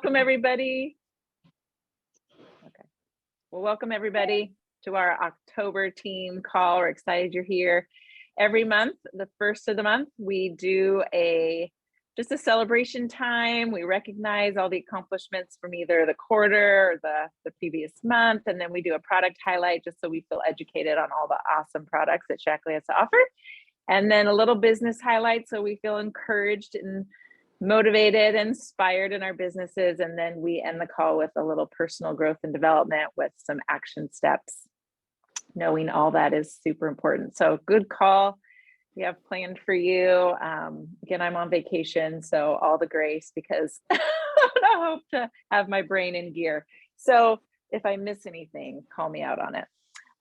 welcome everybody. Okay. Well, welcome everybody to our October team call. We're excited you're here. Every month, the first of the month, we do just a celebration time. We recognize all the accomplishments from either the quarter or the previous month. And then we do a product highlight just so we feel educated on all the awesome products that Shaklee has to offer. And then a little business highlight so we feel encouraged and motivated, inspired in our businesses. And then we end the call with a little personal growth and development with some action steps. Knowing all that is super important. So good call we have planned for you. Again, I'm on vacation, so all the grace because I hope to have my brain in gear. So if I miss anything, call me out on it.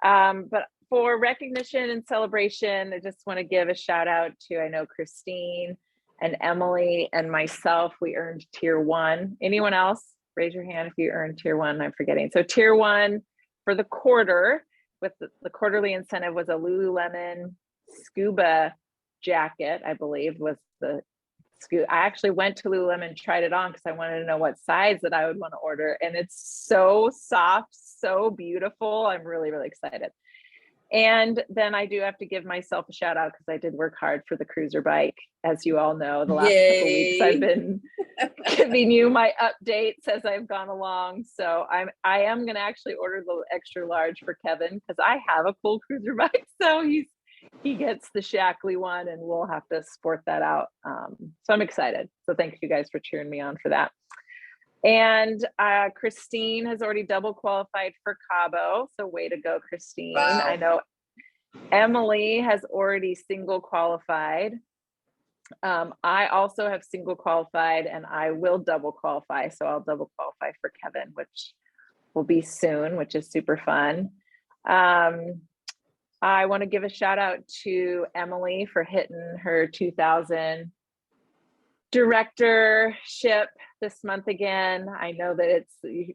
But for recognition and celebration, I just want to give a shout out to, I know Christine and Emily and myself, we earned tier 1. Anyone else? Raise your hand if you earned tier 1, I'm forgetting. So tier 1 for the quarter, with the quarterly incentive was a Lululemon scuba jacket, I believe was the scuba. I actually went to Lululemon, tried it on because I wanted to know what size that I would want to order. And it's so soft, so beautiful. I'm really, really excited. And then I do have to give myself a shout out because I did work hard for the cruiser bike. As you all know, the last couple weeks I've been giving you my updates as I've gone along. So I am going to actually order the extra large for Kevin because I have a cool cruiser bike. So he gets the Shaklee one and we'll have to sport that out. So I'm excited. So thank you guys for cheering me on for that. And Christine has already double qualified for Cabo. So way to go, Christine. Wow. I know Emily has already single qualified. I also have single qualified and I will double qualify. So I'll double qualify for Kevin, which will be soon, which is super fun. I want to give a shout out to Emily for hitting her 2000 directorship this month again. I know that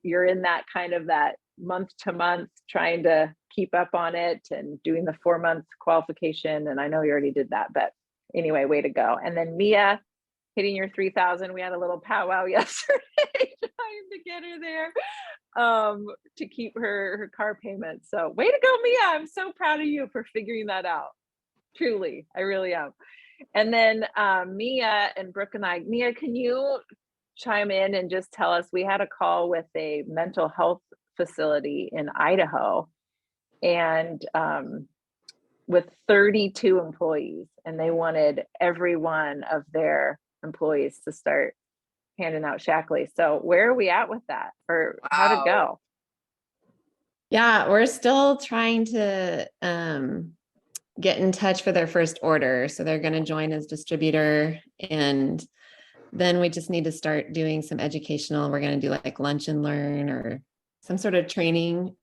you're in that kind of that month to month trying to keep up on it and doing the 4-month qualification. And I know you already did that, but anyway, way to go. And then Mia hitting your 3,000. We had a little powwow yesterday trying to get her there to keep her car payment. So way to go, Mia. I'm so proud of you for figuring that out. Truly, I really am. And then Mia and Brooke and I, Mia, can you chime in and just tell us, we had a call with a mental health facility in Idaho and with 32 employees, and they wanted every one of their employees to start handing out Shaklee. So where are we at with that, or how'd it go? Yeah, we're still trying to get in touch for their first order. So they're going to join as distributor. And then we just need to start doing some educational. We're going to do like lunch and learn or some sort of training,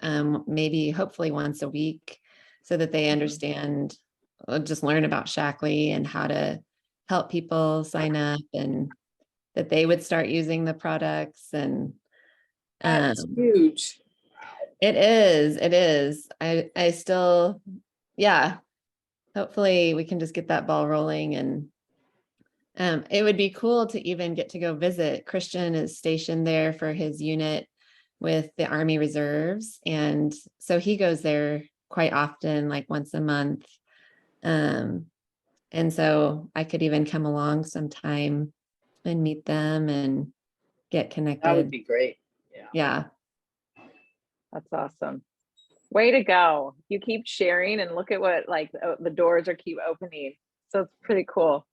maybe hopefully once a week so that they understand, just learn about Shaklee and how to help people sign up and that they would start using the products. And that's huge. It is. I still, yeah. Hopefully we can just get that ball rolling, and it would be cool to even get to go visit. Christian is stationed there for his unit with the Army Reserves. And so he goes there quite often, like once a month. And so I could even come along sometime and meet them and get connected. That would be great. Yeah. That's awesome. Way to go. You keep sharing and look at what the doors are keep opening. So it's pretty cool.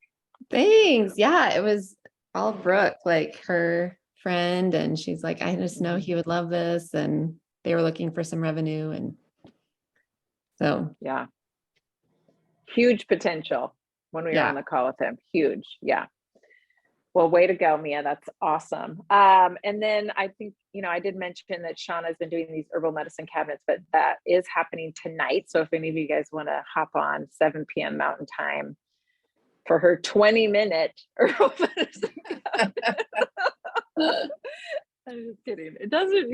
Thanks. Yeah, it was all Brooke, like her friend. And she's like, I just know he would love this. And they were looking for some revenue. And so, yeah. Huge potential when we were on the call with him. Huge. Yeah. Well, way to go, Mia. That's awesome. And then I think, I did mention that Shauna's been doing these herbal medicine cabinets, but that is happening tonight. So if any of you guys want to hop on 7 p.m. Mountain Time for her 20-minute herbal medicine cabinet. I'm just kidding. It doesn't,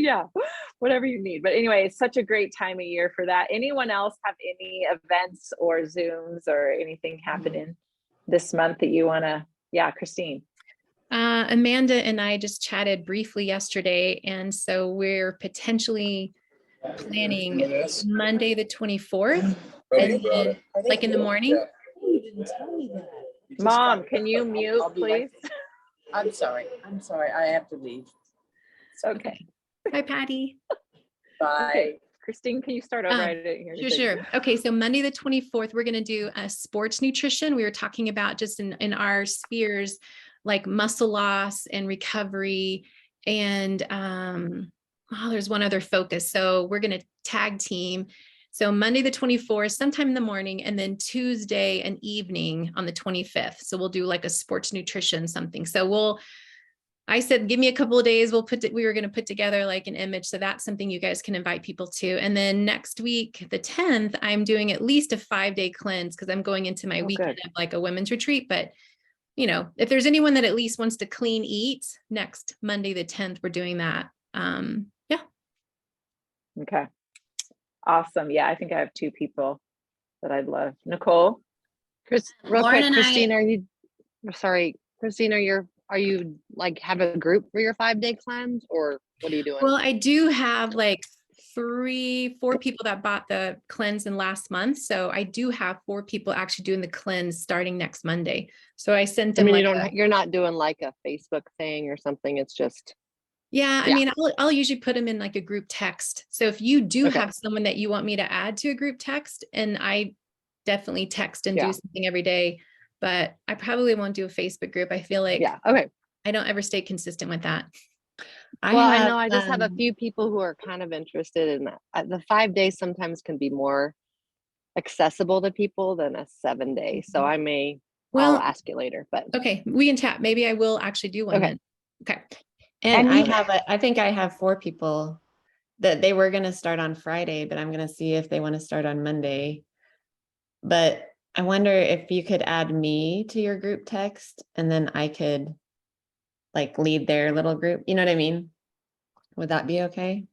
whatever you need. But anyway, it's such a great time of year for that. Anyone else have any events or Zooms or anything happening this month that you want to, Christine? Amanda and I just chatted briefly yesterday, and so we're potentially planning Monday, the 24th, and then, like in the morning. You didn't tell me that. Mom, can you mute, I'll be right please? I'm sorry. I have to leave. Okay. Bye, Patty. Bye. Okay. Christine, can you start over? Um, I didn't hear Sure, anything. sure. Okay, so Monday, the 24th, we're going to do a sports nutrition. We were talking about just in our spheres, like muscle loss and recovery. And there's one other focus. So we're going to tag team. So Monday, the 24th, sometime in the morning, and then Tuesday an evening on the 25th. So we'll do like a sports nutrition something. So I said, give me a couple of days. We were going to put together like an image. So that's something you guys can invite people to. And then next week, the 10th, I'm doing at least a 5-day cleanse because I'm going into my Oh, weekend good. of like a women's retreat. But, if there's anyone that at least wants to clean eat, next Monday, the 10th, we're doing that. Yeah. Okay. Awesome. Yeah, I think I have 2 people that I'd love. Nicole? Real Lauren quick, and Christine, I, sorry, Christine, are you like have a group for your 5-day cleanse, or what are you doing? Well, I do have like 4 people that bought the cleanse in last month. So I do have 4 people actually doing the cleanse starting next Monday. So I sent I them mean, like you're not doing like a Facebook thing or something. It's just, yeah, I Yeah. mean, I'll usually put them in like a group text. So if you do Okay. have someone that you want me to add to a group text, and I definitely text and Yeah. do something every day, but I probably won't do a Facebook group. I feel like yeah. Okay. I don't ever stay consistent with that. Well, I know I just have a few people who are kind of interested in that. The 5 days sometimes can be more accessible to people than a 7-day. So I'll Well, ask you later, but okay, we can chat. Maybe I will actually do one Okay. then. Okay. And I think I have 4 people that they were going to start on Friday, but I'm going to see if they want to start on Monday. But I wonder if you could add me to your group text, and then I could like lead their little group. You know what I mean? Would that be okay?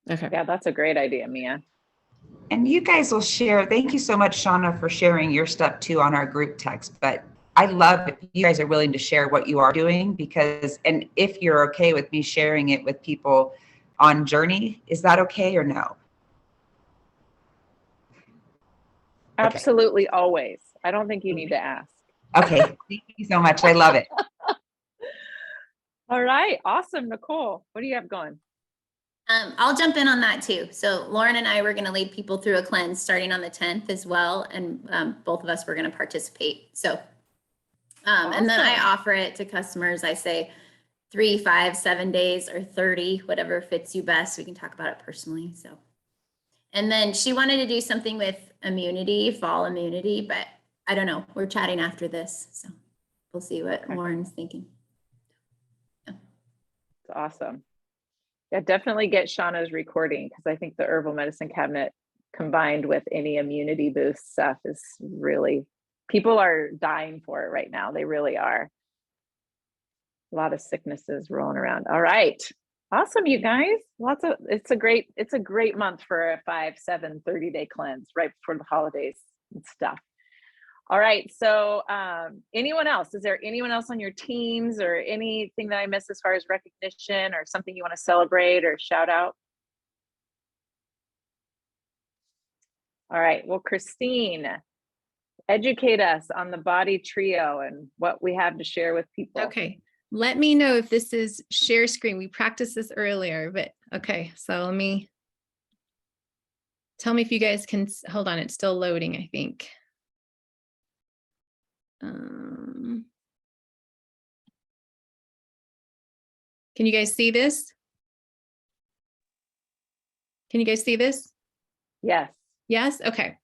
Okay. Yeah, that's a great idea, Mia. And you guys will share. Thank you so much, Shauna, for sharing your stuff too on our group text. But I love if you guys are willing to share what you are doing, because, and if you're okay with me sharing it with people on Journey, is that okay or no? Absolutely, always. I don't think you need to ask. Okay, thank you so much. I love it. All right, awesome, Nicole. What do you have going? I'll jump in on that too. So Lauren and I were going to lead people through a cleanse starting on the 10th as well. And both of us were going to participate. So, and then I Awesome. offer it to customers. I say 3, 5, 7 days or 30, whatever fits you best. We can talk about it personally. So, and then she wanted to do something with immunity, fall immunity, but I don't know. We're chatting after this. So we'll see what Okay. Lauren's thinking. It's awesome. Yeah, definitely get Shauna's recording, because I think the herbal medicine cabinet combined with any immunity boost stuff is really, people are dying for it right now. They really are. A lot of sicknesses rolling around. All right. Awesome, you guys. It's a great month for a 5, 7, 30-day cleanse right before the holidays and stuff. All right. So anyone else? Is there anyone else on your teams or anything that I missed as far as recognition or something you want to celebrate or shout out? All right. Well, Christine, educate us on the body trio and what we have to share with people. Okay. Let me know if this is share screen. We practiced this earlier, but okay. So tell me if you guys can, hold on. It's still loading, I think. Can you guys see this? Can you guys see this? Yes. Yes? Okay.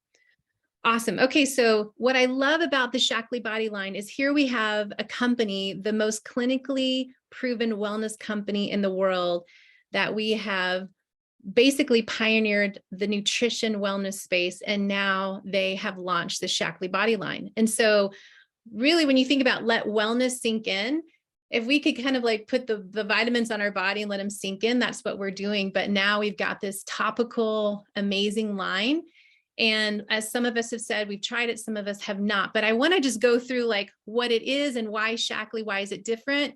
Awesome. Okay. So what I love about the Shaklee body line is here we have a company, the most clinically proven wellness company in the world, that we have basically pioneered the nutrition wellness space. And now they have launched the Shaklee body line. And so really, when you think about let wellness sink in, if we could kind of like put the vitamins on our body and let them sink in, that's what we're doing. But now we've got this topical, amazing line. And as some of us have said, we've tried it, some of us have not, but I want to just go through like what it is and why Shaklee, why is it different?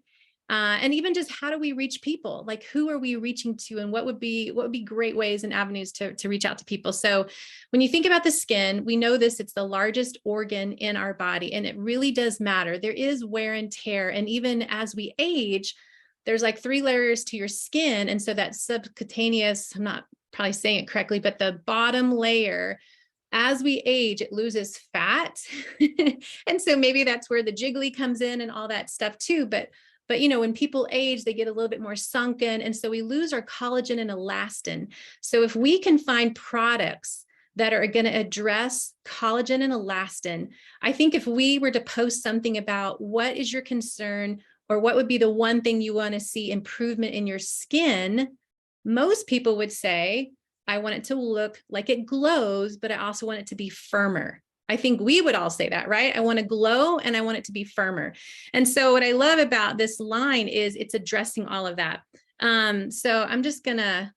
And even just how do we reach people? Like who are we reaching to, and what would be great ways and avenues to reach out to people? So when you think about the skin, we know this, it's the largest organ in our body, and it really does matter. There is wear and tear. And even as we age, there's like 3 layers to your skin. And so that subcutaneous, I'm not probably saying it correctly, but the bottom layer, as we age, it loses fat. And so maybe that's where the jiggly comes in and all that stuff too. But you know, when people age, they get a little bit more sunken. And so we lose our collagen and elastin. So if we can find products that are going to address collagen and elastin, I think if we were to post something about what is your concern, or what would be the one thing you want to see improvement in your skin, most people would say, I want it to look like it glows, but I also want it to be firmer. I think we would all say that, right? I want to glow and I want it to be firmer. And so what I love about this line is it's addressing all of that. So I'm just gonna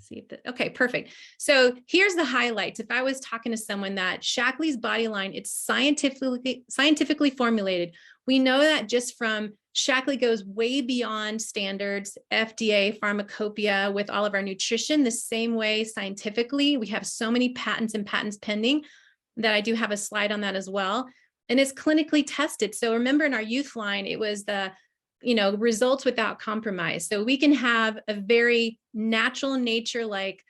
see if okay, perfect. So here's the highlights. If I was talking to someone that Shaklee's body line, it's scientifically formulated. We know that just from Shaklee goes way beyond standards, FDA, pharmacopoeia with all of our nutrition, the same way scientifically. We have so many patents and patents pending that I do have a slide on that as well. And it's clinically tested. So remember in our youth line, it was the, you know, results without compromise. So we can have a very natural nature like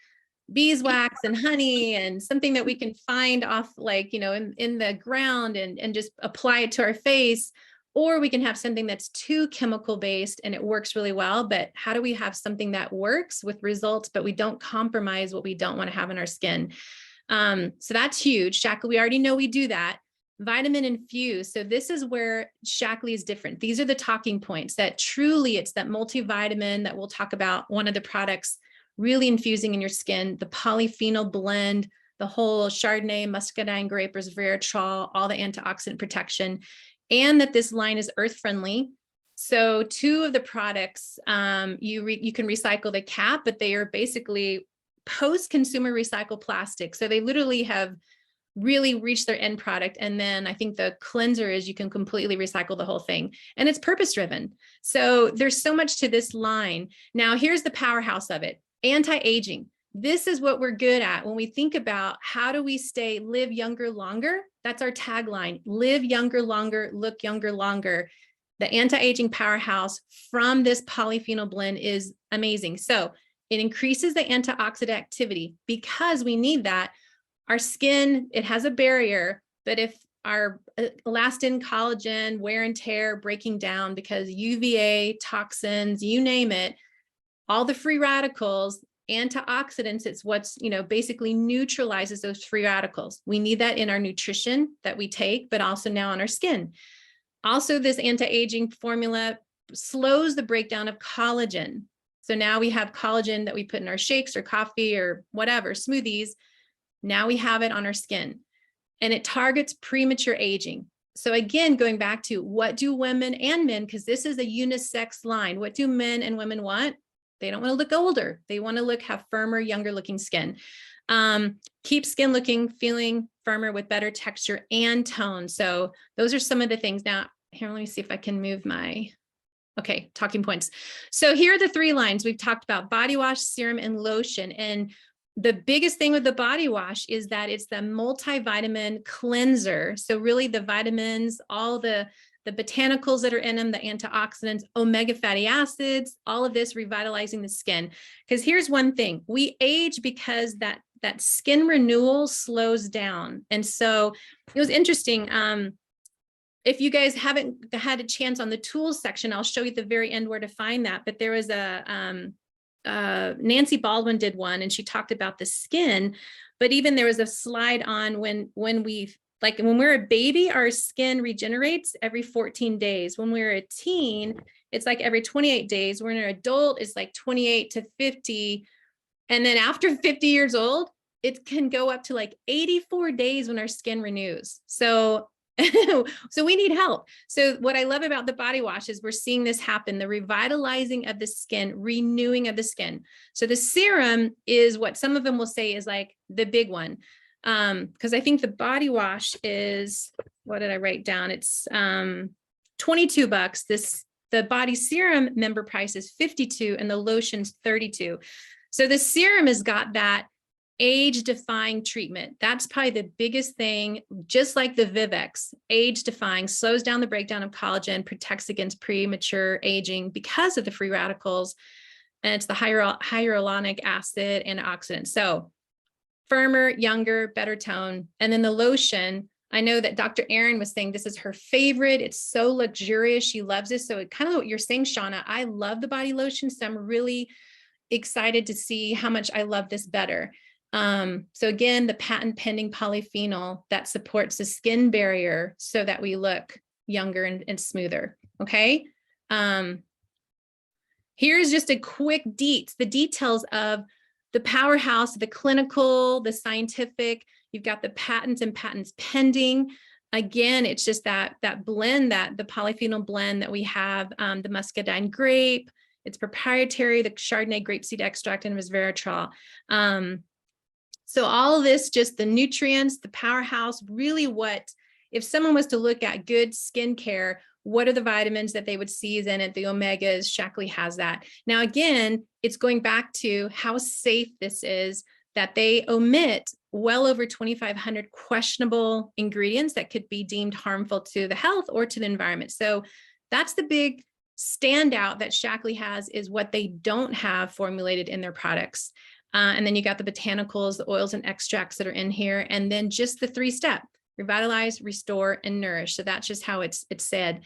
beeswax and honey and something that we can find off like, you know, in the ground and just apply it to our face. Or we can have something that's too chemical based and it works really well. But how do we have something that works with results, but we don't compromise what we don't want to have in our skin? So that's huge. Shaklee, we already know we do that. Vitamin infused. So this is where Shaklee is different. These are the talking points that truly it's that multivitamin that we'll talk about, one of the products really infusing in your skin, the polyphenol blend, the whole Chardonnay, muscadine grape, resveratrol, all the antioxidant protection, and that this line is earth friendly. So 2 of the products, you can recycle the cap, but they are basically post-consumer recycled plastic. So they literally have really reached their end product. And then I think the cleanser is you can completely recycle the whole thing, and it's purpose driven. So there's so much to this line. Now here's the powerhouse of it, anti-aging. This is what we're good at when we think about how do we live younger longer. That's our tagline, live younger longer, look younger longer. The anti-aging powerhouse from this polyphenol blend is amazing. So it increases the antioxidant activity because we need that. Our skin, it has a barrier, but if our elastin, collagen, wear and tear breaking down because UVA, toxins, you name it, all the free radicals, antioxidants, it's what's, you know, basically neutralizes those free radicals. We need that in our nutrition that we take, but also now on our skin. Also, this anti-aging formula slows the breakdown of collagen. So now we have collagen that we put in our shakes or coffee or whatever, smoothies. Now we have it on our skin, and it targets premature aging. So again, going back to what do women and men, because this is a unisex line, what do men and women want? They don't want to look older. They want to have firmer, younger looking skin. Keep skin looking, feeling firmer with better texture and tone. So those are some of the things. Now, here, let me see if I can move my, okay, talking points. So here are the 3 lines we've talked about: body wash, serum, and lotion. And the biggest thing with the body wash is that it's the multivitamin cleanser. So really the vitamins, all the botanicals that are in them, the antioxidants, omega fatty acids, all of this revitalizing the skin. Because here's one thing, we age because that skin renewal slows down. And so it was interesting. If you guys haven't had a chance on the tools section, I'll show you at the very end where to find that. But there was Nancy Baldwin did one, and she talked about the skin, but even there was a slide on when we're a baby, our skin regenerates every 14 days. When we're a teen, it's like every 28 days. When we're an adult, it's like 28 to 50. And then after 50 years old, it can go up to like 84 days when our skin renews. So we need help. So what I love about the body wash is we're seeing this happen, the revitalizing of the skin, renewing of the skin. So the serum is what some of them will say is like the big one. Because I think the body wash is, what did I write down? It's $22. The body serum member price is $52 and the lotion's $32. So the serum has got that age-defying treatment. That's probably the biggest thing, just like the Vivex, age-defying, slows down the breakdown of collagen, protects against premature aging because of the free radicals, and it's the hyaluronic acid antioxidant. So firmer, younger, better tone. And then the lotion, I know that Dr. Erin was saying this is her favorite. It's so luxurious. She loves it. So it kind of what you're saying, Shauna, I love the body lotion. So I'm really excited to see how much I love this better. So again, the patent pending polyphenol that supports the skin barrier so that we look younger and smoother. Okay. Here's just a quick the details of the powerhouse, the clinical, the scientific. You've got the patents and patents pending. Again, it's just that blend, the polyphenol blend that we have, the muscadine grape, it's proprietary, the Chardonnay grapeseed extract and resveratrol. So all of this, just the nutrients, the powerhouse, really if someone was to look at good skincare, what are the vitamins that they would see in it? The omegas, Shaklee has that. Now, again, it's going back to how safe this is, that they omit well over 2,500 questionable ingredients that could be deemed harmful to the health or to the environment. So that's the big standout that Shaklee has, is what they don't have formulated in their products. And then you got the botanicals, the oils and extracts that are in here, and then just the 3-step: revitalize, restore, and nourish. So that's just how it's said.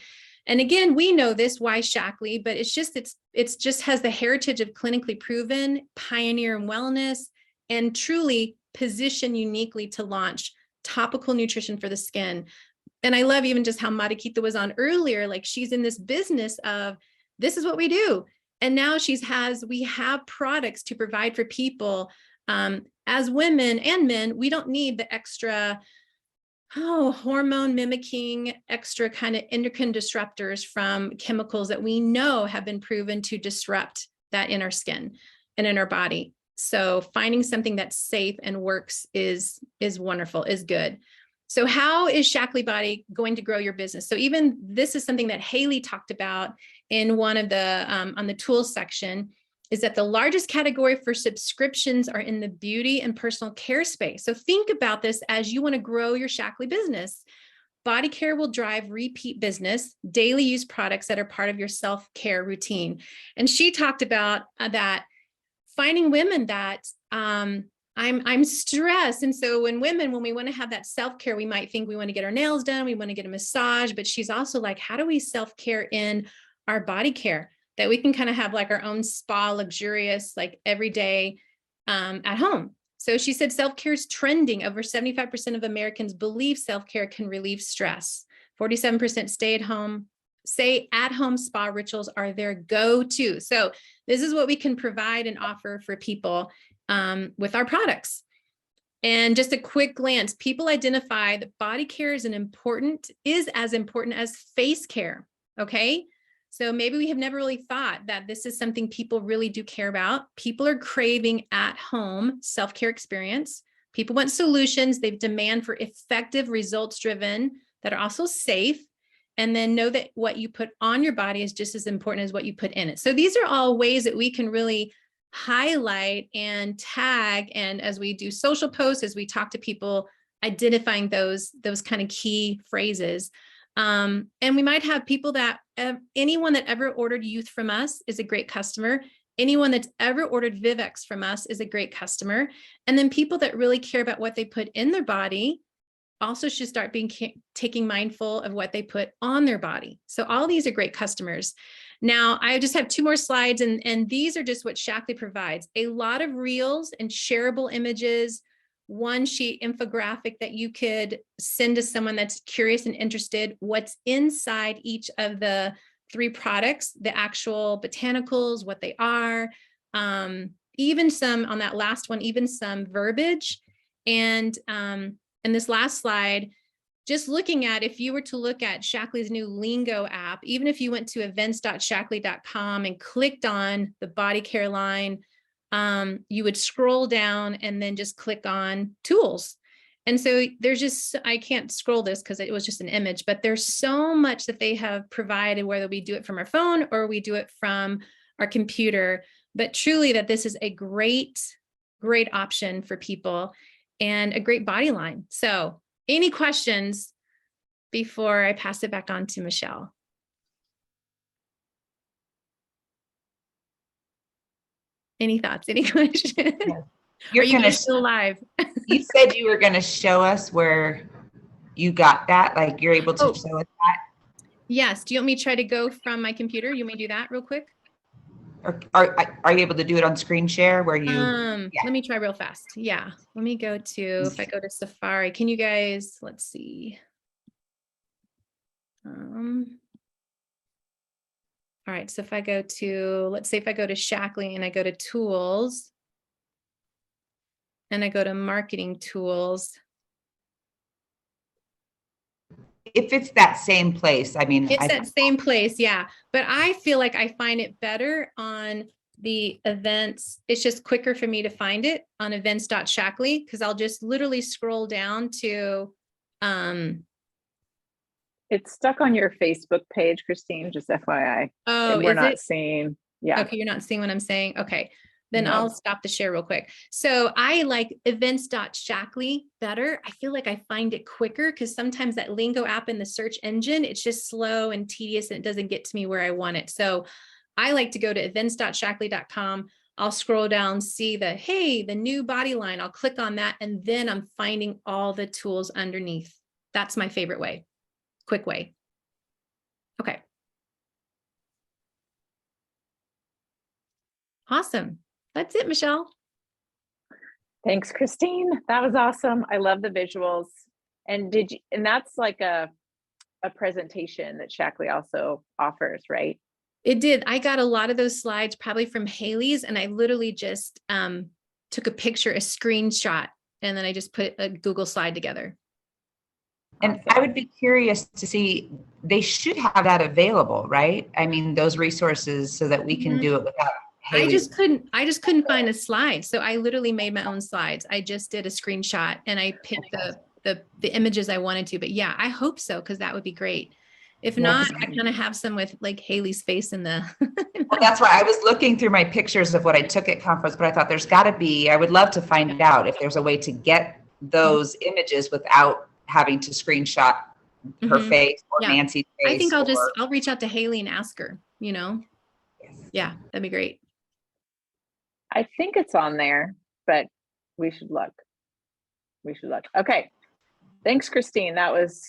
And again, we know this, why Shaklee, but it's just has the heritage of clinically proven, pioneer in wellness, and truly position uniquely to launch topical nutrition for the skin. And I love even just how Marikita was on earlier, like she's in this business of, this is what we do. And now we have products to provide for people. As women and men, we don't need the extra hormone mimicking, extra kind of endocrine disruptors from chemicals that we know have been proven to disrupt that in our skin and in our body. So finding something that's safe and works is wonderful, is good. So how is Shaklee Body going to grow your business? So even this is something that Haley talked about in one of the, on the tools section, is that the largest category for subscriptions are in the beauty and personal care space. So think about this as you want to grow your Shaklee business. Body care will drive repeat business, daily use products that are part of your self-care routine. And she talked about that, finding women that, I'm stressed. And so when we want to have that self-care, we might think we want to get our nails done, we want to get a massage, but she's also like, how do we self-care in our body care, that we can kind of have like our own spa, luxurious, like every day at home. So she said self-care is trending. Over 75% of Americans believe self-care can relieve stress. 47% say at-home spa rituals are their go-to. So this is what we can provide and offer for people with our products. And just a quick glance, people identify that body care is as important as face care. Okay. So maybe we have never really thought that this is something people really do care about. People are craving at-home self-care experience. People want solutions. They demand for effective, results-driven that are also safe. And then know that what you put on your body is just as important as what you put in it. So these are all ways that we can really highlight and tag. And as we do social posts, as we talk to people, identifying those kind of key phrases. And we might have people that anyone that ever ordered youth from us is a great customer. Anyone that's ever ordered Vivex from us is a great customer. And then people that really care about what they put in their body also should start taking mindful of what they put on their body. So all these are great customers. Now, I just have 2 more slides, and these are just what Shaklee provides. A lot of reels and shareable images, 1-sheet infographic that you could send to someone that's curious and interested, what's inside each of the 3 products, the actual botanicals, what they are, even some on that last one, even some verbiage. And this last slide, just looking at, if you were to look at Shaklee's new Lingo app, even if you went to events.shaklee.com and clicked on the body care line, you would scroll down and then just click on tools. And so there's just, I can't scroll this because it was just an image, but there's so much that they have provided, whether we do it from our phone or we do it from our computer, but truly that this is a great, great option for people and a great body line. So any questions before I pass it back on to Michelle? Any thoughts, any questions? You're Are you gonna, guys still live? you said you were gonna show us where you got that, like you're able to Oh. show us that? Yes. Do you want me to try to go from my computer? You may do that real quick. Or are you able to do it on screen share where you? yeah. Let me try real fast. Yeah. Let me go to, if I go to Safari, can you guys, let's see. All right. So if I go to, let's say if I go to Shaklee and I go to tools and I go to marketing tools. If it's that same place, I mean, It's that same place, yeah. But I feel like I find it better on the events. It's just quicker for me to find it on events.shaklee because I'll just literally scroll down to, It's stuck on your Facebook page, Christine, just FYI. oh, And we're is not it? seeing, yeah. Okay, you're not seeing what I'm saying. Okay, then No. I'll stop the share real quick. So I like events.shaklee better. I feel like I find it quicker because sometimes that Lingo app in the search engine, it's just slow and tedious and it doesn't get to me where I want it. So I like to go to events.shaklee.com. I'll scroll down, see the, hey, the new body line. I'll click on that and then I'm finding all the tools underneath. That's my favorite way, quick way. Okay. Awesome. That's it, Michelle. Thanks, Christine. That was awesome. I love the visuals. And and that's like a presentation that Shaklee also offers, right? It did. I got a lot of those slides probably from Haley's and I literally just took a picture, a screenshot, and then I just put a Google slide together. And I would be curious to see, they should have that available, right? I mean, those resources so that we can do it without I Haley's. I just couldn't find a slide. So I literally made my own slides. I just did a screenshot and I picked the images I wanted to, but yeah, I hope so. Cause that would be great. If not, I kind of have some with like Haley's face in the. Well, that's why I was looking through my pictures of what I took at conference, but I thought there's gotta be, I would love to find out if there's a way to get those images without having to screenshot her face or Yeah. Nancy's face. I think I'll reach out to Haley and ask her, you know? Yes. Yeah, that'd be great. I think it's on there, but we should look. We should look. Okay. Thanks, Christine. That was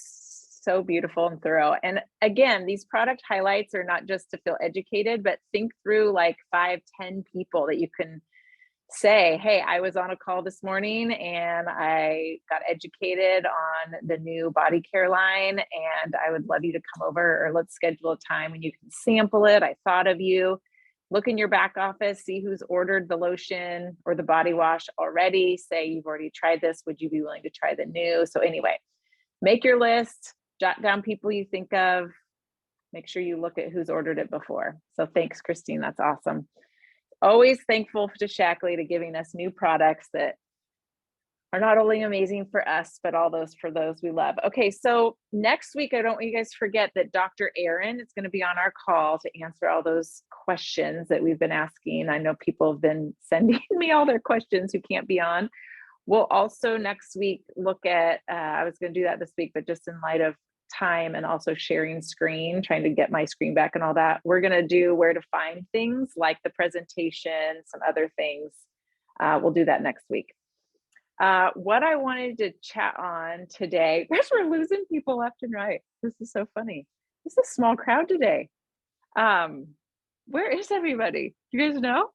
so beautiful and thorough. And again, these product highlights are not just to feel educated, but think through like 5, 10 people that you can say, hey, I was on a call this morning and I got educated on the new body care line and I would love you to come over, or let's schedule a time when you can sample it. I thought of you. Look in your back office, see who's ordered the lotion or the body wash already. Say you've already tried this. Would you be willing to try the new? So anyway, make your list, jot down people you think of, make sure you look at who's ordered it before. So thanks, Christine. That's awesome. Always thankful to Shaklee to giving us new products that are not only amazing for us, but all those for those we love. Okay, so next week, I don't want you guys to forget that Dr. Aaron is going to be on our call to answer all those questions that we've been asking. I know people have been sending me all their questions who can't be on. We'll also next week look at, I was going to do that this week, but just in light of time and also sharing screen, trying to get my screen back and all that, we're going to do where to find things like the presentation, some other things. We'll do that next week. What I wanted to chat on today, gosh, we're losing people left and right. This is so funny. This is a small crowd today. Where is everybody? Do you guys know?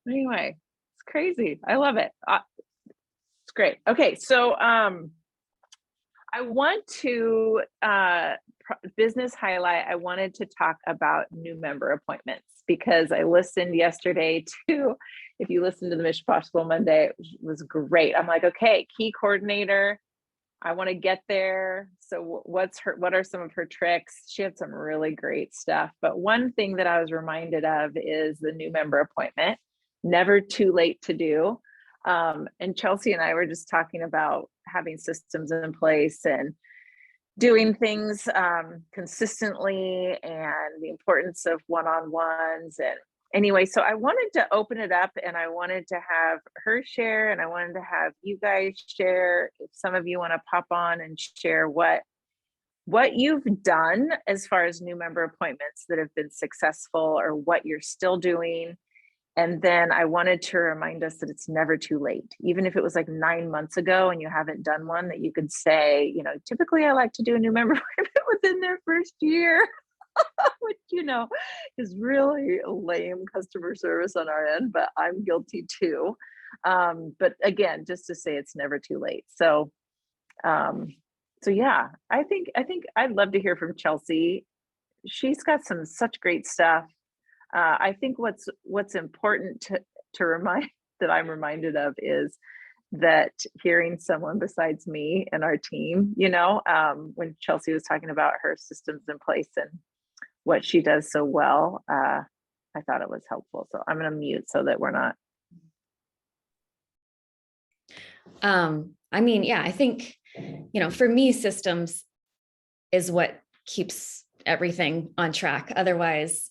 Anyway, it's crazy. I love it. It's great. Okay, so I want to business highlight. I wanted to talk about new member appointments because I listened yesterday to, if you listen to the Mission Possible Monday, it was great. I'm like, okay, key coordinator. I want to get there. So what are some of her tricks? She had some really great stuff. But one thing that I was reminded of is the new member appointment. Never too late to do. And Chelsea and I were just talking about having systems in place and doing things consistently, and the importance of one-on-ones. And anyway, so I wanted to open it up, and I wanted to have her share, and I wanted to have you guys share. If some of you want to pop on and share what you've done as far as new member appointments that have been successful, or what you're still doing. And then I wanted to remind us that it's never too late. Even if it was like 9 months ago and you haven't done one, that you could say, you know, typically I like to do a new member appointment within their first year, which, you know, is really lame customer service on our end, but I'm guilty too. But again, just to say it's never too late. So, so yeah, I think I'd love to hear from Chelsea. She's got such great stuff. I think what's important to remind, that I'm reminded of, is that hearing someone besides me and our team, you know, when Chelsea was talking about her systems in place and what she does so well, I thought it was helpful. So I'm going to mute so that we're not. I mean, yeah, I think, you know, for me, systems is what keeps everything on track. Otherwise,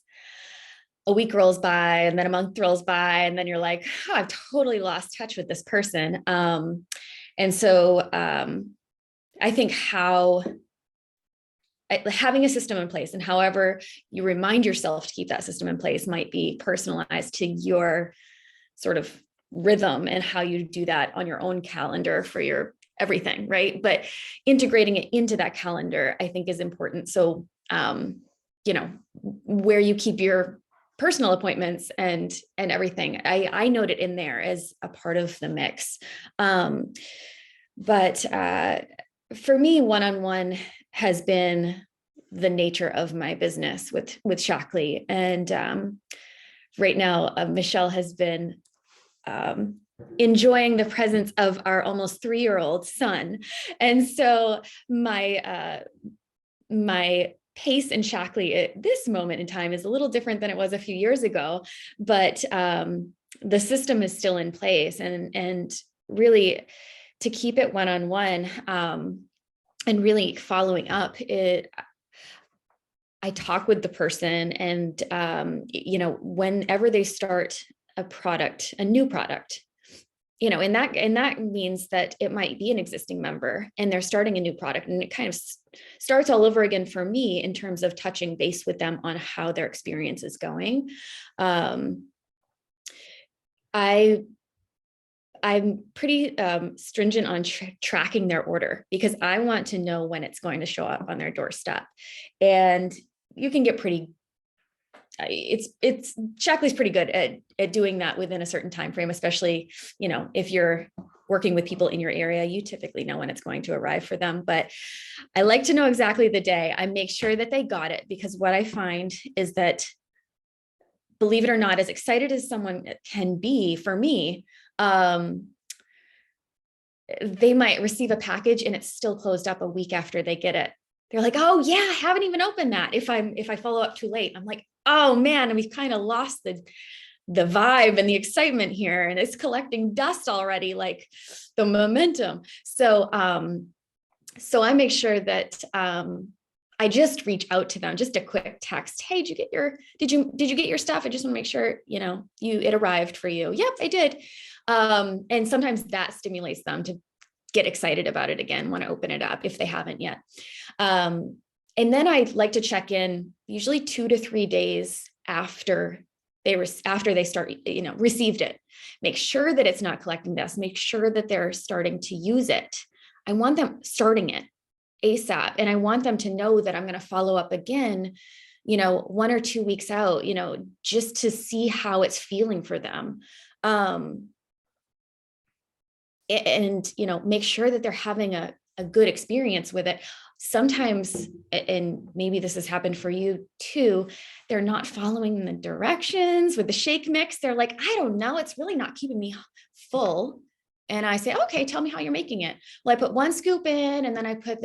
a week rolls by and then a month rolls by, and then you're like, oh, I've totally lost touch with this person. And so I think having a system in place, and however you remind yourself to keep that system in place, might be personalized to your sort of rhythm and how you do that on your own calendar for your everything, right? But integrating it into that calendar, I think, is important. So, you know, where you keep your personal appointments and everything, I note it in there as a part of the mix. But for me, one-on-one has been the nature of my business with Shaklee. And right now, Michelle has been enjoying the presence of our almost 3-year-old son. And so my pace in Shaklee at this moment in time is a little different than it was a few years ago, but the system is still in place, and really to keep it one-on-one and really following up it. I talk with the person, and you know, whenever they start a new product, you know, and that means that it might be an existing member and they're starting a new product, and it kind of starts all over again for me in terms of touching base with them on how their experience is going. I'm pretty stringent on tracking their order, because I want to know when it's going to show up on their doorstep. And you can get pretty, Shaklee's pretty good at doing that within a certain time frame, especially, you know, if you're working with people in your area, you typically know when it's going to arrive for them. But I like to know exactly the day. I make sure that they got it, because what I find is that, believe it or not, as excited as someone can be for me, they might receive a package and it's still closed up a week after they get it. They're like, oh yeah, I haven't even opened that. If I follow up too late, I'm like, oh man, and we've kind of lost the vibe and the excitement here, and it's collecting dust already, like the momentum. So so I make sure that I just reach out to them, just a quick text. Hey, did you get your stuff? I just want to make sure, you know, it arrived for you. Yep, I did. And sometimes that stimulates them to get excited about it again, want to open it up if they haven't yet. And then I like to check in usually 2 to 3 days after they start, you know, received it. Make sure that it's not collecting dust. Make sure that they're starting to use it. I want them starting it ASAP. And I want them to know that I'm going to follow up again, you know, 1 or 2 weeks out, you know, just to see how it's feeling for them. And, you know, make sure that they're having a good experience with it. Sometimes, and maybe this has happened for you too, they're not following the directions with the shake mix. They're like, I don't know, it's really not keeping me full. And I say, okay, tell me how you're making it. Well, I put 1 scoop in, and then I put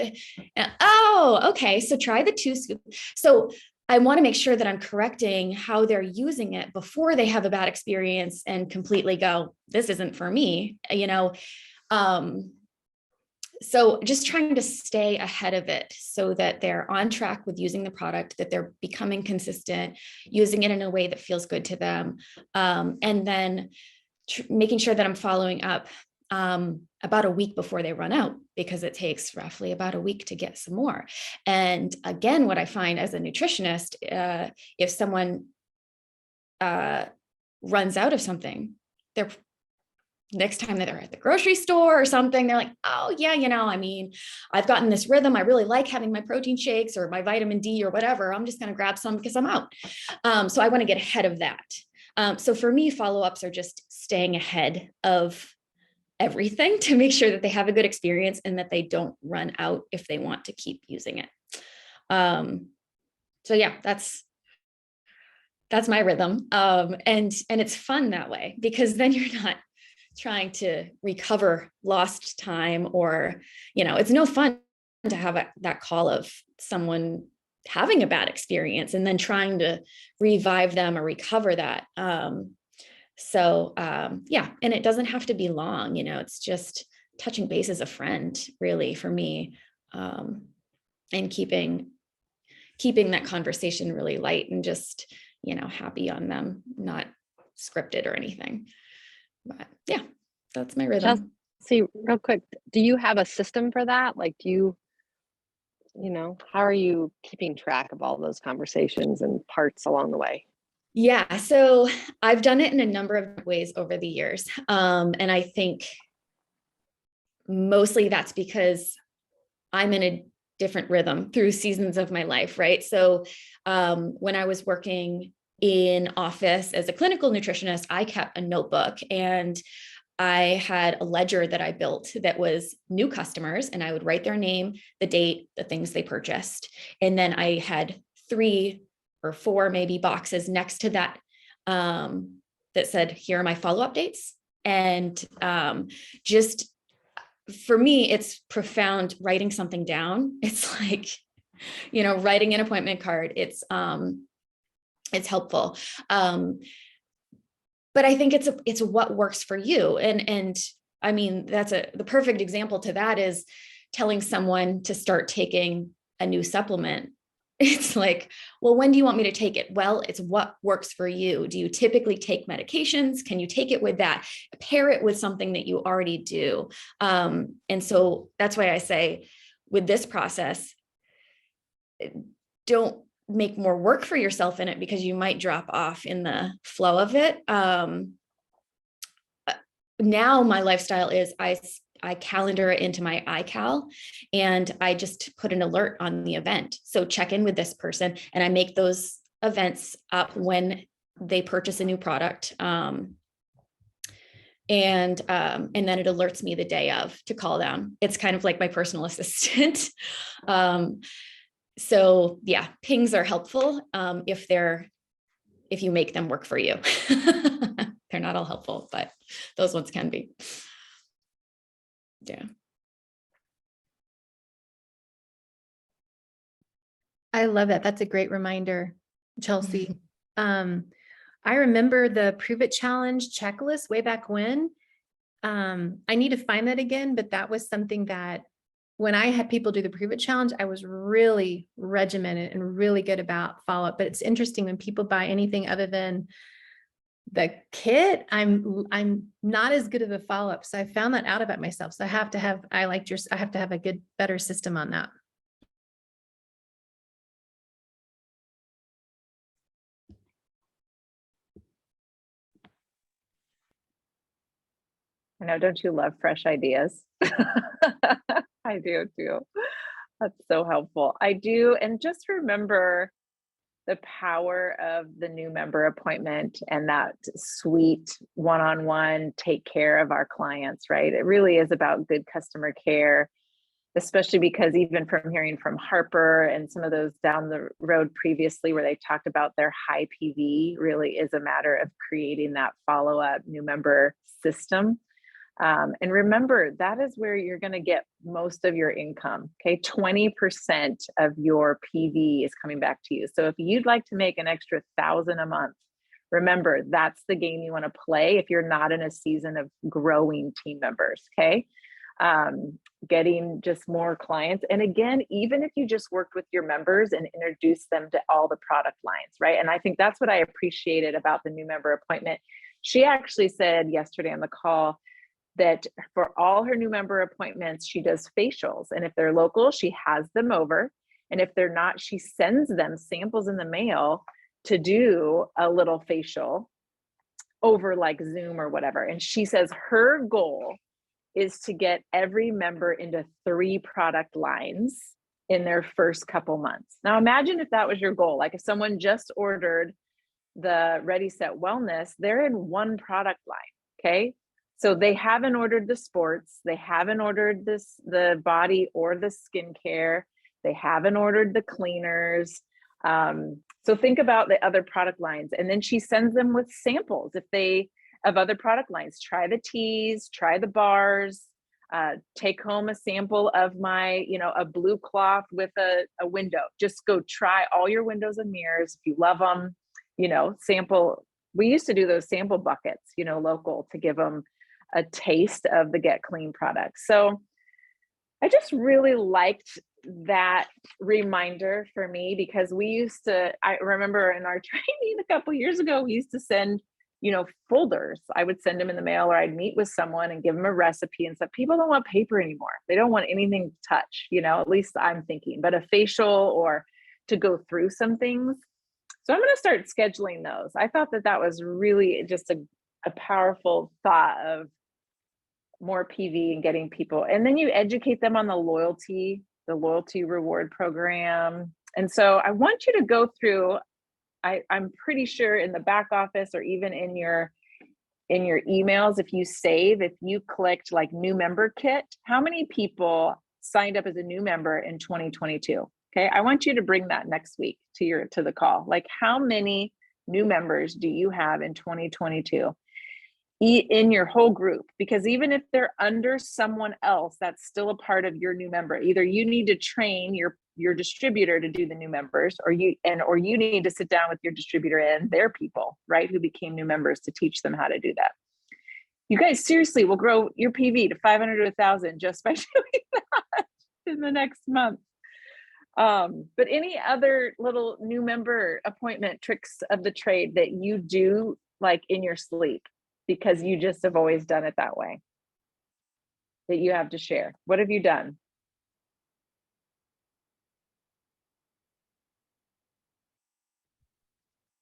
oh, okay. So try the 2 scoop. So I want to make sure that I'm correcting how they're using it before they have a bad experience and completely go, this isn't for me, you know? So just trying to stay ahead of it so that they're on track with using the product, that they're becoming consistent, using it in a way that feels good to them. And then making sure that I'm following up about a week before they run out, because it takes roughly about a week to get some more. And again, what I find as a nutritionist, if someone runs out of something, they're next time that they're at the grocery store or something, they're like, oh yeah, you know, I mean, I've gotten this rhythm. I really like having my protein shakes or my vitamin D or whatever. I'm just going to grab some because I'm out. So I want to get ahead of that. So for me, follow-ups are just staying ahead of everything to make sure that they have a good experience and that they don't run out if they want to keep using it. So yeah, that's my rhythm. And it's fun that way, because then you're not trying to recover lost time, or, you know, it's no fun to have that call of someone having a bad experience and then trying to revive them or recover that. Yeah, and it doesn't have to be long, you know, it's just touching base as a friend, really, for me, and keeping that conversation really light and just, you know, happy on them, not scripted or anything. But yeah, that's my rhythm. See, real quick, do you have a system for that? Like, do you know, how are you keeping track of all those conversations and parts along the way? Yeah, so I've done it in a number of ways over the years. And I think mostly that's because I'm in a different rhythm through seasons of my life, right? So when I was working in office as a clinical nutritionist, I kept a notebook, and I had a ledger that I built that was new customers, and I would write their name, the date, the things they purchased. And then I had 3 or 4 maybe boxes next to that that said, here are my follow-up dates. And just for me, it's profound writing something down. It's like, you know, writing an appointment card. It's helpful. But I think it's what works for you. And I mean, the perfect example to that is telling someone to start taking a new supplement. It's like, well, when do you want me to take it? Well, it's what works for you. Do you typically take medications? Can you take it with that? Pair it with something that you already do. And so that's why I say with this process, don't make more work for yourself in it, because you might drop off in the flow of it. Now my lifestyle is I calendar it into my iCal, and I just put an alert on the event. So check in with this person, and I make those events up when they purchase a new product. And then it alerts me the day of to call them. It's kind of like my personal assistant. So yeah, pings are helpful if you make them work for you. They're not all helpful, but those ones can be. Yeah. I love that. That's a great reminder, Chelsea. I remember the Prove It Challenge checklist way back when. I need to find that again, but that was something that when I had people do the Prove It Challenge, I was really regimented and really good about follow-up. But it's interesting when people buy anything other than the kit, I'm not as good of a follow-up. So I found that out about myself. So I have to have a good, better system on that. I know, don't you love fresh ideas? I do too. That's so helpful. I do. And just remember the power of the new member appointment and that sweet one-on-one take care of our clients, right? It really is about good customer care, especially because even from hearing from Harper and some of those down the road previously where they talked about their high PV, really is a matter of creating that follow-up new member system. And remember, that is where you're going to get most of your income. Okay. 20% of your PV is coming back to you. So if you'd like to make an extra 1,000 a month, remember, that's the game you want to play if you're not in a season of growing team members. Okay. Getting just more clients. And again, even if you just worked with your members and introduced them to all the product lines, right? And I think that's what I appreciated about the new member appointment. She actually said yesterday on the call that for all her new member appointments, she does facials. And if they're local, she has them over. And if they're not, she sends them samples in the mail to do a little facial over like Zoom or whatever. And she says her goal is to get every member into 3 product lines in their first couple months. Now imagine if that was your goal. Like if someone just ordered the Ready Set Wellness, they're in 1 product line. Okay. So they haven't ordered the sports, they haven't ordered the body or the skincare, they haven't ordered the cleaners. So think about the other product lines. And then she sends them with samples of other product lines. Try the teas, try the bars, take home a sample of my, a blue cloth with a window. Just go try all your windows and mirrors. If you love them, sample. We used to do those sample buckets, local, to give them a taste of the Get Clean products. So I just really liked that reminder for me, because I remember in our training a couple years ago, we used to send, folders. I would send them in the mail, or I'd meet with someone and give them a recipe and stuff. People don't want paper anymore. They don't want anything to touch, at least I'm thinking, but a facial or to go through some things. So I'm going to start scheduling those. I thought that was really just a powerful thought of more PV and getting people. And then you educate them on the loyalty reward program. And so I want you to go through, I'm pretty sure in the back office or even in your emails, if you clicked like new member kit, how many people signed up as a new member in 2022? Okay. I want you to bring that next week to the call. Like, how many new members do you have in 2022? In your whole group, because even if they're under someone else, that's still a part of your new member. Either you need to train your distributor to do the new members, or you need to sit down with your distributor and their people, right, who became new members, to teach them how to do that. You guys seriously will grow your PV to 500 to 1,000 just by doing that in the next month. But any other little new member appointment tricks of the trade that you do like in your sleep, because you just have always done it that way, that you have to share? What have you done?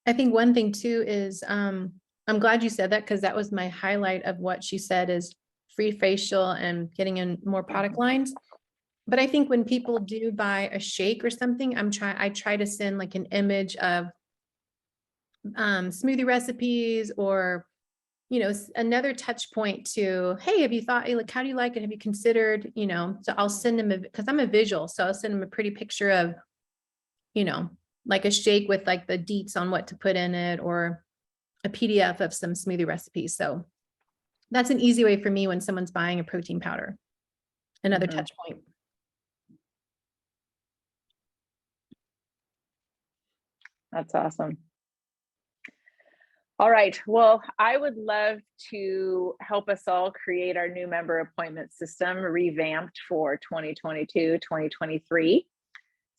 I think one thing too is, I'm glad you said that, because that was my highlight of what she said, is free facial and getting in more product lines. But I think when people do buy a shake or something, I try to send like an image of smoothie recipes, or another touch point to, hey, have you thought, like, how do you like it? Have you considered, so I'll send them, because I'm a visual, so I'll send them a pretty picture of, like a shake with like the deets on what to put in it, or a PDF of some smoothie recipes. So that's an easy way for me when someone's buying a protein powder. Another touch point. That's awesome. All right. Well, I would love to help us all create our new member appointment system revamped for 2022, 2023.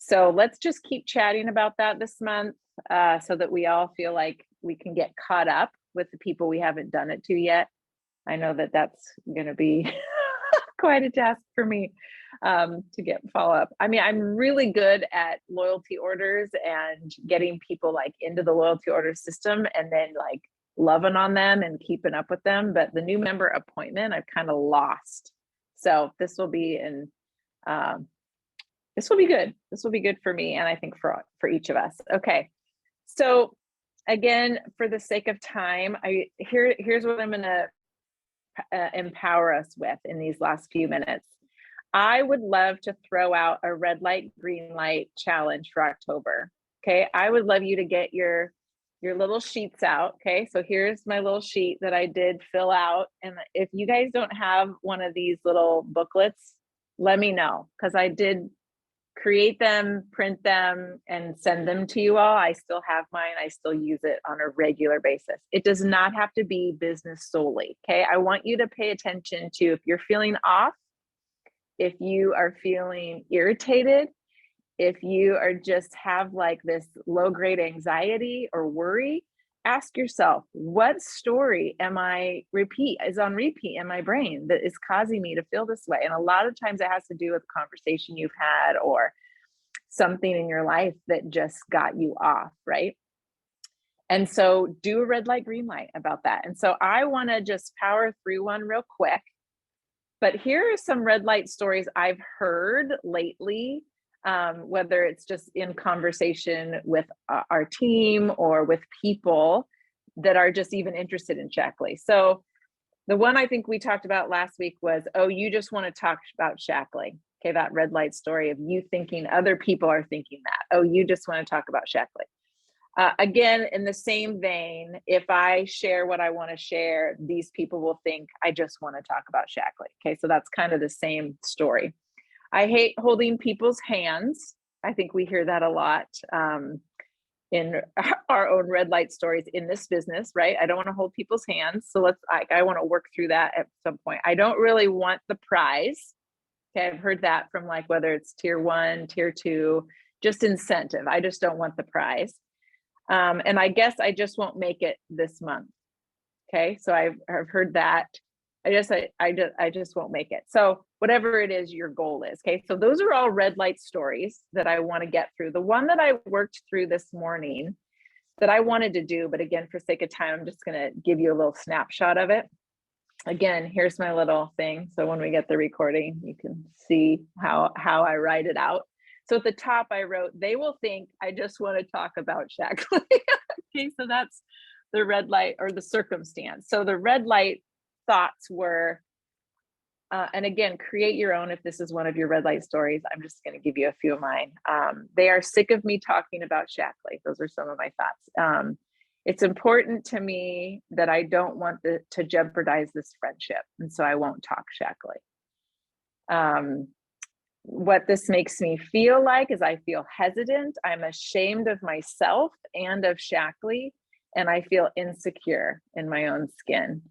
So let's just keep chatting about that this month, so that we all feel like we can get caught up with the people we haven't done it to yet. I know that that's going to be quite a task for me to get follow up. I mean, I'm really good at loyalty orders and getting people like into the loyalty order system, and then like loving on them and keeping up with them. But the new member appointment, I've kind of lost. So this will be this will be good. This will be good for me, and I think for each of us. Okay. So again, for the sake of time, here's what I'm going to empower us with in these last few minutes. I would love to throw out a red light, green light challenge for October. Okay. I would love you to get your your little sheets out. Okay, so here's my little sheet that I did fill out. And if you guys don't have one of these little booklets, let me know, because I did create them, print them, and send them to you all. I still have mine. I still use it on a regular basis. It does not have to be business solely. Okay, I want you to pay attention to if you're feeling off, if you are feeling irritated, if you are just have like this low grade anxiety or worry, ask yourself, what story am I is on repeat in my brain that is causing me to feel this way? And a lot of times it has to do with a conversation you've had or something in your life that just got you off, right? And so do a red light, green light about that. And so I want to just power through one real quick. But here are some red light stories I've heard lately, whether it's just in conversation with our team or with people that are just even interested in Shaklee. So the one I think we talked about last week was, oh, you just want to talk about Shaklee. Okay, that red light story of you thinking other people are thinking that. Oh, you just want to talk about Shaklee. Again, in the same vein, if I share what I want to share, these people will think I just want to talk about Shaklee. Okay, so that's kind of the same story. I hate holding people's hands. I think we hear that a lot in our own red light stories in this business, right? I don't want to hold people's hands. So I want to work through that at some point. I don't really want the prize. Okay, I've heard that from like whether it's tier 1, tier 2, just incentive. I just don't want the prize. And I guess I just won't make it this month. Okay, so I've heard that. I just won't make it. So whatever it is your goal is. Okay, so those are all red light stories that I want to get through. The one that I worked through this morning that I wanted to do, but again, for sake of time, I'm just going to give you a little snapshot of it. Again, here's my little thing. So when we get the recording, you can see how I write it out. So at the top, I wrote, they will think I just want to talk about Shaklee. Okay, so that's the red light or the circumstance. So the red light thoughts were, and again, create your own if this is one of your red light stories. I'm just going to give you a few of mine. They are sick of me talking about Shaklee. Those are some of my thoughts. It's important to me that I don't want to jeopardize this friendship, and so I won't talk Shaklee. What this makes me feel like is I feel hesitant. I'm ashamed of myself and of Shaklee, and I feel insecure in my own skin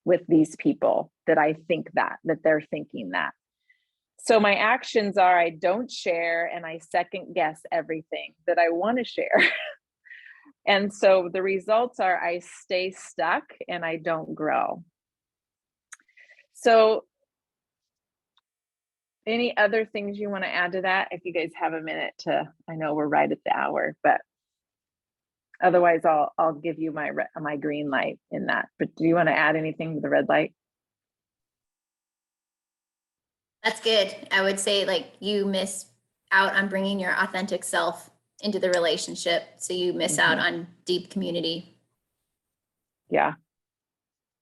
with these people that I think that they're thinking that. So my actions are I don't share and I second guess everything that I want to share. And so the results are I stay stuck and I don't grow. So any other things you want to add to that? If you guys have a minute I know we're right at the hour, but otherwise I'll give you my green light in that. But do you want to add anything with the red light? That's good. I would say like you miss out on bringing your authentic self into the relationship. So you miss out on deep community. Yeah.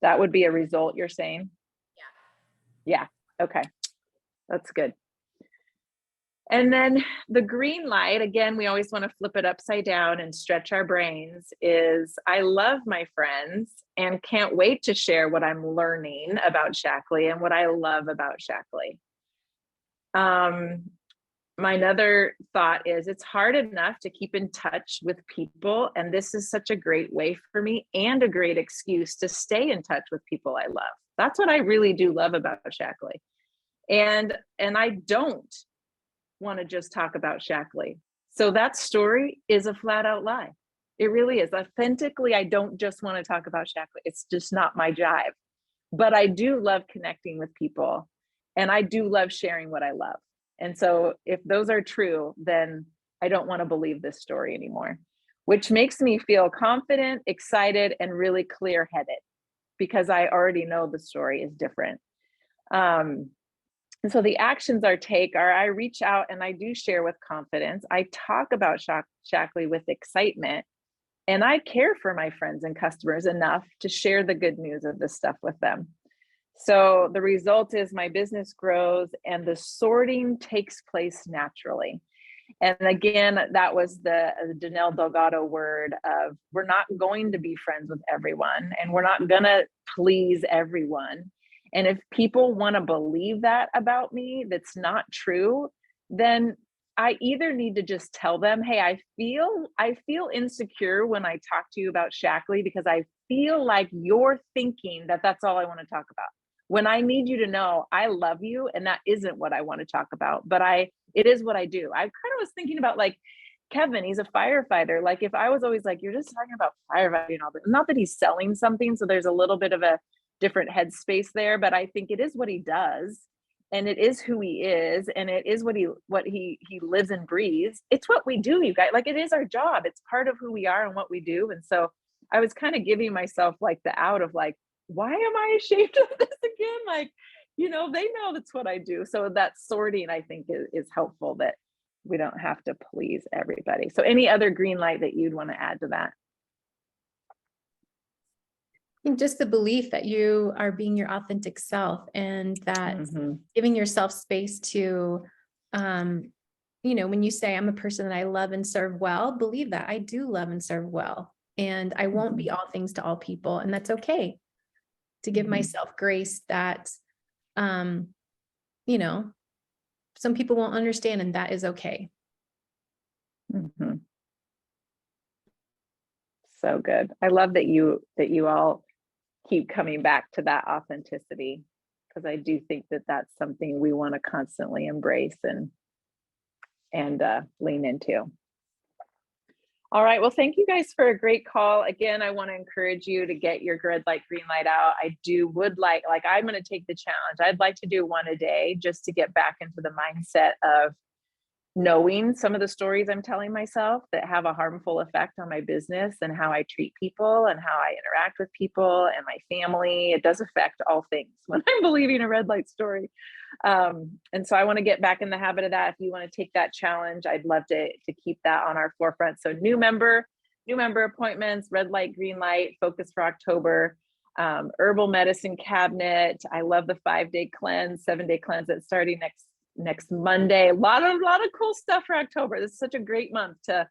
That would be a result you're saying? Yeah. Okay. That's good. And then the green light, again, we always want to flip it upside down and stretch our brains, is I love my friends and can't wait to share what I'm learning about Shaklee and what I love about Shaklee. My other thought is it's hard enough to keep in touch with people, and this is such a great way for me and a great excuse to stay in touch with people I love. That's what I really do love about Shaklee. And I don't want to just talk about Shaklee. So that story is a flat out lie. It really is. Authentically, I don't just want to talk about Shaklee. It's just not my jive. But I do love connecting with people, and I do love sharing what I love. And so if those are true, then I don't want to believe this story anymore, which makes me feel confident, excited, and really clear-headed because I already know the story is different. And so the actions I reach out and I do share with confidence. I talk about Shaklee with excitement, and I care for my friends and customers enough to share the good news of this stuff with them. So the result is my business grows and the sorting takes place naturally. And again, that was the Danelle Delgado word of, we're not going to be friends with everyone, and we're not going to please everyone. And if people want to believe that about me, that's not true, then I either need to just tell them, hey, I feel insecure when I talk to you about Shaklee, because I feel like you're thinking that that's all I want to talk about. When I need you to know I love you, and that isn't what I want to talk about, but it is what I do. I kind of was thinking about like Kevin, he's a firefighter. Like if I was always like, you're just talking about firefighting and all that, not that he's selling something. So there's a little bit of a different headspace there, but I think it is what he does. And it is who he is, and it is what he lives and breathes. It's what we do, you guys. Like it is our job. It's part of who we are and what we do. And so I was kind of giving myself like the out of like, why am I ashamed of this again? Like, they know that's what I do. So that sorting, I think, is helpful, that we don't have to please everybody. So any other green light that you'd want to add to that? I think just the belief that you are being your authentic self, and that giving yourself space to, when you say I'm a person that I love and serve well, believe that I do love and serve well, and I won't be all things to all people. And that's okay, to give myself grace that, some people won't understand, and that is okay. So good. I love that you all keep coming back to that authenticity, because I do think that that's something we want to constantly embrace and lean into. All right. Well, thank you guys for a great call. Again, I want to encourage you to get your red light, green light out. I would like I'm going to take the challenge. I'd like to do one a day, just to get back into the mindset of knowing some of the stories I'm telling myself that have a harmful effect on my business and how I treat people and how I interact with people and my family. It does affect all things when I'm believing a red light story. And so I want to get back in the habit of that. If you want to take that challenge, I'd love to keep that on our forefront. So new member appointments, red light, green light, focus for October, herbal medicine cabinet. I love the 5-day cleanse, 7-day cleanse that's starting next Monday. A lot of cool stuff for October. This is such a great month to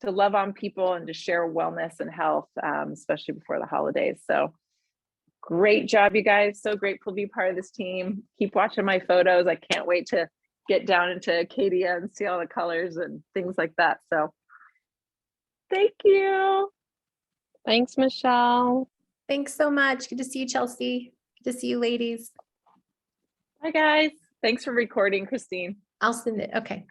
love on people and to share wellness and health, especially before the holidays. So great job, you guys. So grateful to be part of this team. Keep watching my photos. I can't wait to get down into Acadia and see all the colors and things like that. So thank you. Thanks, Michelle. Thanks so much. Good to see you, Chelsea. Good to see you, ladies. Bye, guys. Thanks for recording, Christine. I'll send it. Okay.